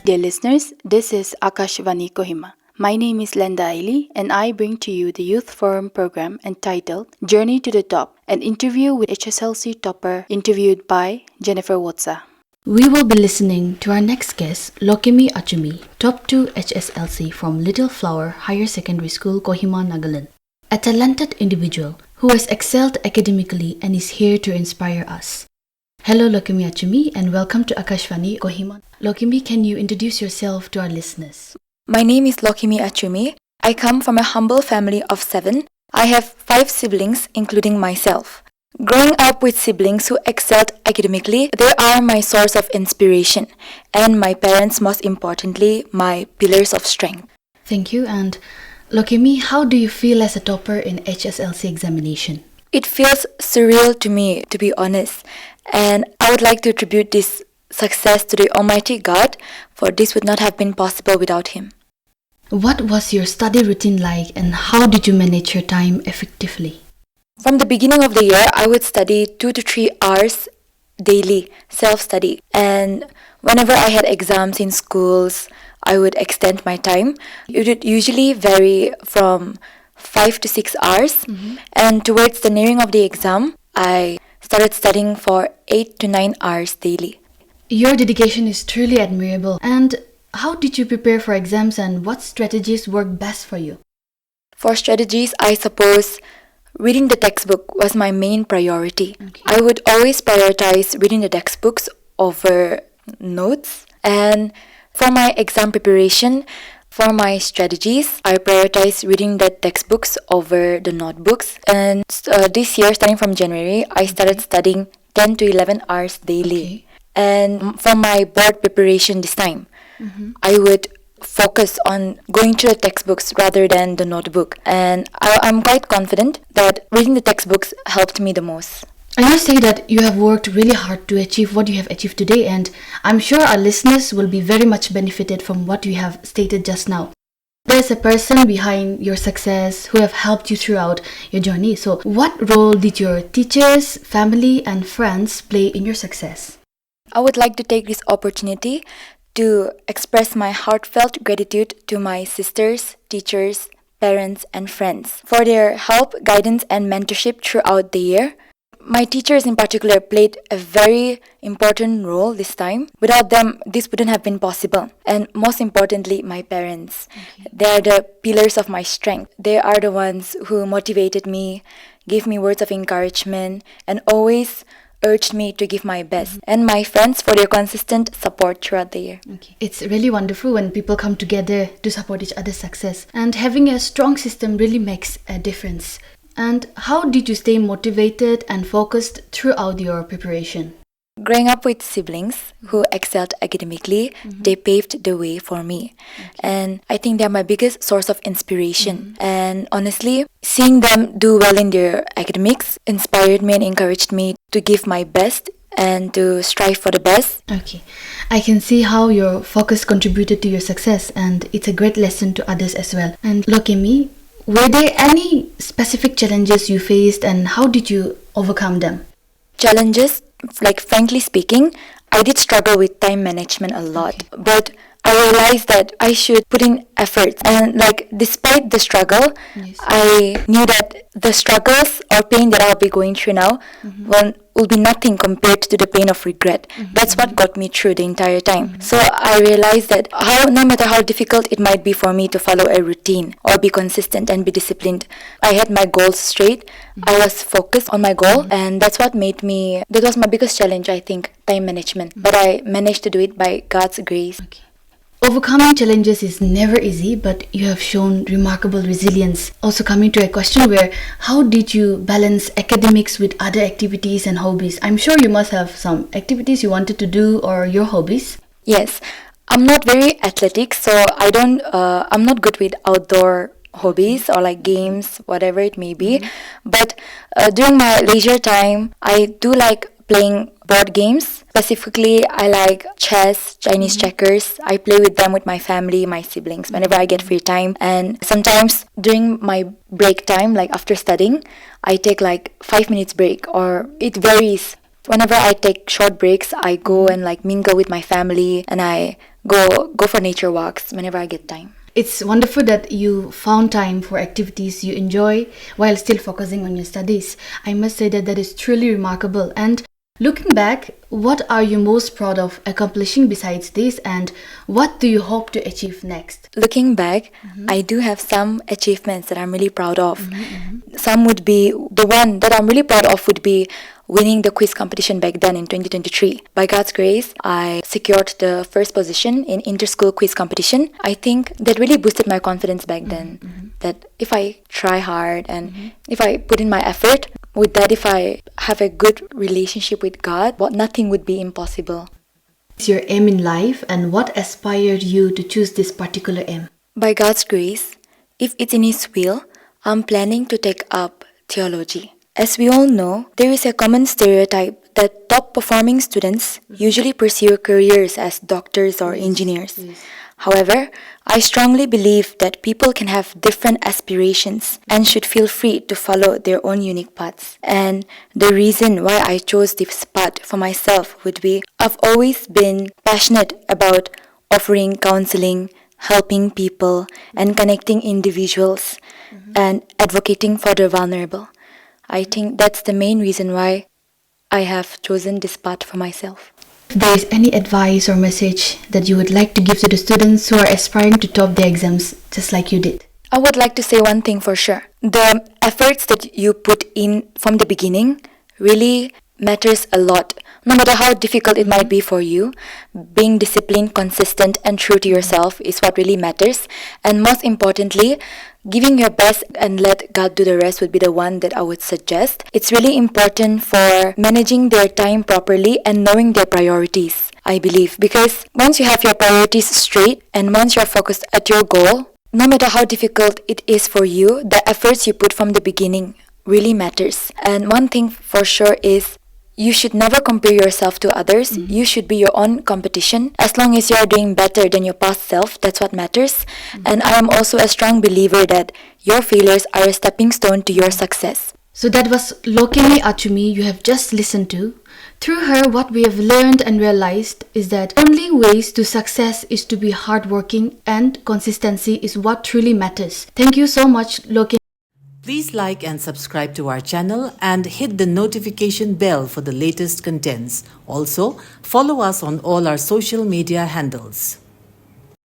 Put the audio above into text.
Dear listeners, this is Akashvani Kohima. My name is Lenda Aili and I bring to you the Youth Forum program entitled Journey to the Top, an interview with HSLC topper interviewed by Jennifer Wotsa. We will be listening to our next guest, Lokemi Achumi, Top 2 HSLC from Little Flower Higher Secondary School, Kohima, Nagaland. A talented individual who has excelled academically and is here to inspire us. Hello Lokemi Achumi and welcome to Akashvani, Kohima. Lokemi, can you introduce yourself to our listeners? My name is Lokemi Achumi. I come from a humble family of 7. I have 5 siblings, including myself. Growing up with siblings who excelled academically, they are my source of inspiration, and my parents, most importantly, my pillars of strength. Thank you. And Lokemi, how do you feel as a topper in HSLC examination? It feels surreal to me, to be honest, and I would like to attribute this success to the Almighty God, for this would not have been possible without Him. What was your study routine like and how did you manage your time effectively? From the beginning of the year, I would study 2 to 3 hours daily, self-study. And whenever I had exams in schools, I would extend my time. It would usually vary from 5 to 6 hours. And towards the nearing of the exam, I started studying for 8 to 9 hours daily. Your dedication is truly admirable. And how did you prepare for exams and what strategies work best for you? For strategies, I suppose reading the textbook was my main priority. Okay. I would always prioritize reading the textbooks over notes. And for my exam preparation, for my strategies, I prioritize reading the textbooks over the notebooks. And this year, starting from January, I started studying 10 to 11 hours daily. Okay. And for my board preparation this time, I would focus on going through the textbooks rather than the notebook. And I'm quite confident that reading the textbooks helped me the most. I must say that you have worked really hard to achieve what you have achieved today, and I'm sure our listeners will be very much benefited from what you have stated just now. There's a person behind your success who have helped you throughout your journey. So what role did your teachers, family and friends play in your success? I would like to take this opportunity to express my heartfelt gratitude to my sisters, teachers, parents and friends for their help, guidance and mentorship throughout the year. My teachers in particular played a very important role this time. Without them, this wouldn't have been possible. And most importantly, my parents. Okay. They are the pillars of my strength. They are the ones who motivated me, gave me words of encouragement, and always urged me to give my best. And my friends for their consistent support throughout the year. Okay. It's really wonderful when people come together to support each other's success. And having a strong system really makes a difference. And how did you stay motivated and focused throughout your preparation? Growing up with siblings who excelled academically, they paved the way for me. Okay. And I think they're my biggest source of inspiration. And honestly, seeing them do well in their academics inspired me and encouraged me to give my best and to strive for the best. Okay. I can see how your focus contributed to your success, and it's a great lesson to others as well. And Lokemi, were there any specific challenges you faced and how did you overcome them? Challenges, like frankly speaking, I did struggle with time management a lot. Okay. But I realized that I should put in efforts. And despite the struggle, Yes. I knew that the struggles or pain that I'll be going through now will be nothing compared to the pain of regret. That's what got me through the entire time. So I realized that no matter how difficult it might be for me to follow a routine or be consistent and be disciplined, I had my goals straight. I was focused on my goal, and that was my biggest challenge, I think, time management. But I managed to do it by God's grace. Okay. Overcoming challenges is never easy, but you have shown remarkable resilience. Also coming to a question where, how did you balance academics with other activities and hobbies? I'm sure you must have some activities you wanted to do or your hobbies. Yes, I'm not very athletic, so I'm not good with outdoor hobbies or games, whatever it may be. But during my leisure time, I do like playing board games. Specifically, I like chess, Chinese checkers. I play with them with my family, my siblings, whenever I get free time. And sometimes during my break time, after studying, I take 5 minutes break, or it varies. Whenever I take short breaks, I go and mingle with my family, and I go for nature walks whenever I get time. It's wonderful that you found time for activities you enjoy while still focusing on your studies. I must say that that is truly remarkable. And looking back, what are you most proud of accomplishing besides this, and what do you hope to achieve next? Looking back, I do have some achievements that I'm really proud of. Some would be, the one that I'm really proud of would be winning the quiz competition back then in 2023. By God's grace, I secured the first position in inter-school quiz competition. I think that really boosted my confidence back then. That if I try hard and if I put in my effort, with that, if I have a good relationship with God, nothing would be impossible. What's your aim in life, and what inspired you to choose this particular aim? By God's grace, if it's in His will, I'm planning to take up theology. As we all know, there is a common stereotype that top performing students usually pursue careers as doctors or engineers. However, I strongly believe that people can have different aspirations and should feel free to follow their own unique paths. And the reason why I chose this path for myself would be I've always been passionate about offering counseling, helping people, and connecting individuals and advocating for the vulnerable. I think that's the main reason why I have chosen this path for myself. If there is any advice or message that you would like to give to the students who are aspiring to top their exams just like you did? I would like to say one thing for sure. The efforts that you put in from the beginning really matters a lot. No matter how difficult it might be for you, being disciplined, consistent, and true to yourself is what really matters. And most importantly, giving your best and let God do the rest would be the one that I would suggest. It's really important for managing their time properly and knowing their priorities, I believe. Because once you have your priorities straight and once you're focused at your goal, no matter how difficult it is for you, the efforts you put from the beginning really matters. And one thing for sure is you should never compare yourself to others. You should be your own competition. As long as you're doing better than your past self, that's what matters. And I am also a strong believer that your failures are a stepping stone to your success. So that was Lokemi Achumi you have just listened to. Through her, what we have learned and realized is that only ways to success is to be hardworking, and consistency is what truly matters. Thank you so much, Lokemi. Please like and subscribe to our channel and hit the notification bell for the latest contents. Also, follow us on all our social media handles.